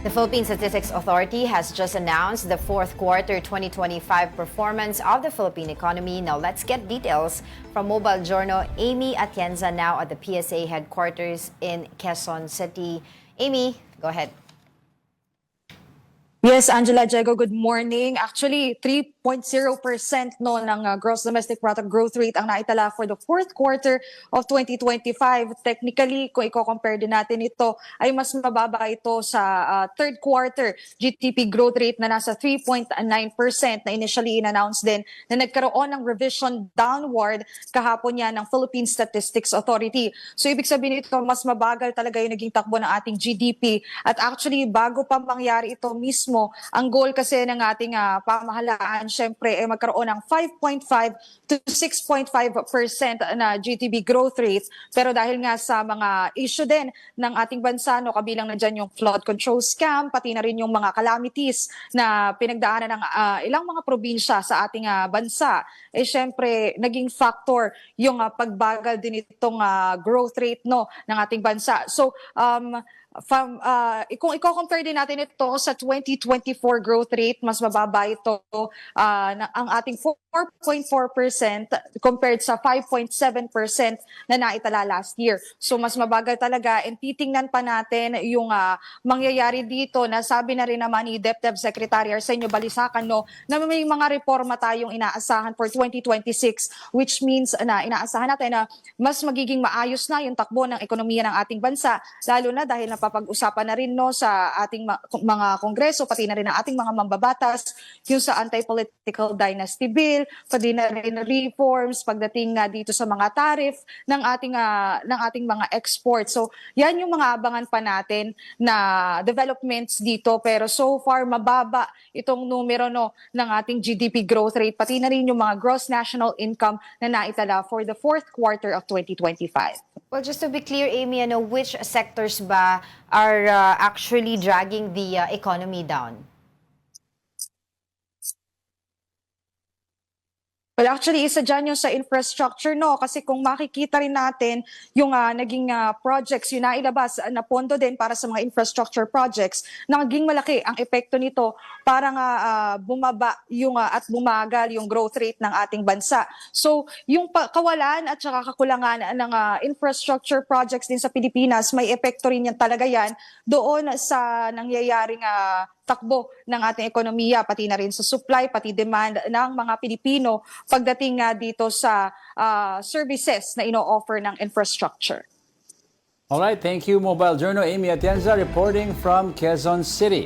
The Philippine Statistics Authority has just announced the fourth quarter 2025 performance of the Philippine economy. Now let's get details from Mobile Journal Amy Atienza now at the PSA headquarters in Quezon City. Amy, go ahead. Yes, Angela, Diego, good morning. Actually, 3.0% no ng gross domestic product growth rate ang naitala for the fourth quarter of 2025. Technically, kung i-compare din natin ito, ay mas mababa ito sa third quarter GDP growth rate na nasa 3.9% na initially in-announce din na nagkaroon ng revision downward kahapon yan ng Philippine Statistics Authority. So, ibig sabihin ito, mas mabagal talaga yung naging takbo ng ating GDP. At actually, bago pa mangyari ito mismo, ang goal kasi ng ating pamahalaan, syempre, ay magkaroon ng 5.5 to 6.5% na GDP growth rate. Pero dahil nga sa mga issue din ng ating bansa, no, kabilang na dyan yung flood control scam, pati na rin yung mga calamities na pinagdaanan ng ilang mga probinsya sa ating bansa, eh syempre, naging factor yung pagbagal din itong growth rate no, ng ating bansa. So, kung i-compare din natin ito sa 2024 growth rate, mas mababa ito ang ating 4.4% compared sa 5.7% na naitala last year. So mas mabagal talaga, and titingnan pa natin yung mangyayari dito na sabi na rin naman ni DepEd Secretary Arsenio Balisacan no, na may mga reforma tayong inaasahan for 2026, which means na inaasahan natin na mas magiging maayos na yung takbo ng ekonomiya ng ating bansa, lalo na dahil napapag-usapan na rin no, sa ating mga kongreso, pati na rin ang ating mga mambabatas, yung sa anti-political dynasty bill, pati na rin reforms pagdating dito sa mga tariff ng ating mga export. So, yan yung mga abangan pa natin na developments dito, pero so far mababa itong numero no ng ating GDP growth rate, pati na rin yung mga gross national income na naitala for the fourth quarter of 2025. Well, just to be clear, Amy, which sectors ba are actually dragging the economy down? Well, actually, isa dyan yung sa infrastructure, no? Kasi kung makikita rin natin yung naging projects, yung nailabas na pondo din para sa mga infrastructure projects, naging malaki ang epekto nito para nga bumaba yung, at bumagal yung growth rate ng ating bansa. So, yung kawalan at saka kakulangan ng infrastructure projects din sa Pilipinas, may epekto rin yan talaga yan doon sa nangyayaring takbo ng ating ekonomiya, pati na rin sa supply, pati demand ng mga Pilipino pagdating dito sa services na ino-offer ng infrastructure. All right, thank you, Mobile Journal Amy Atienza reporting from Quezon City.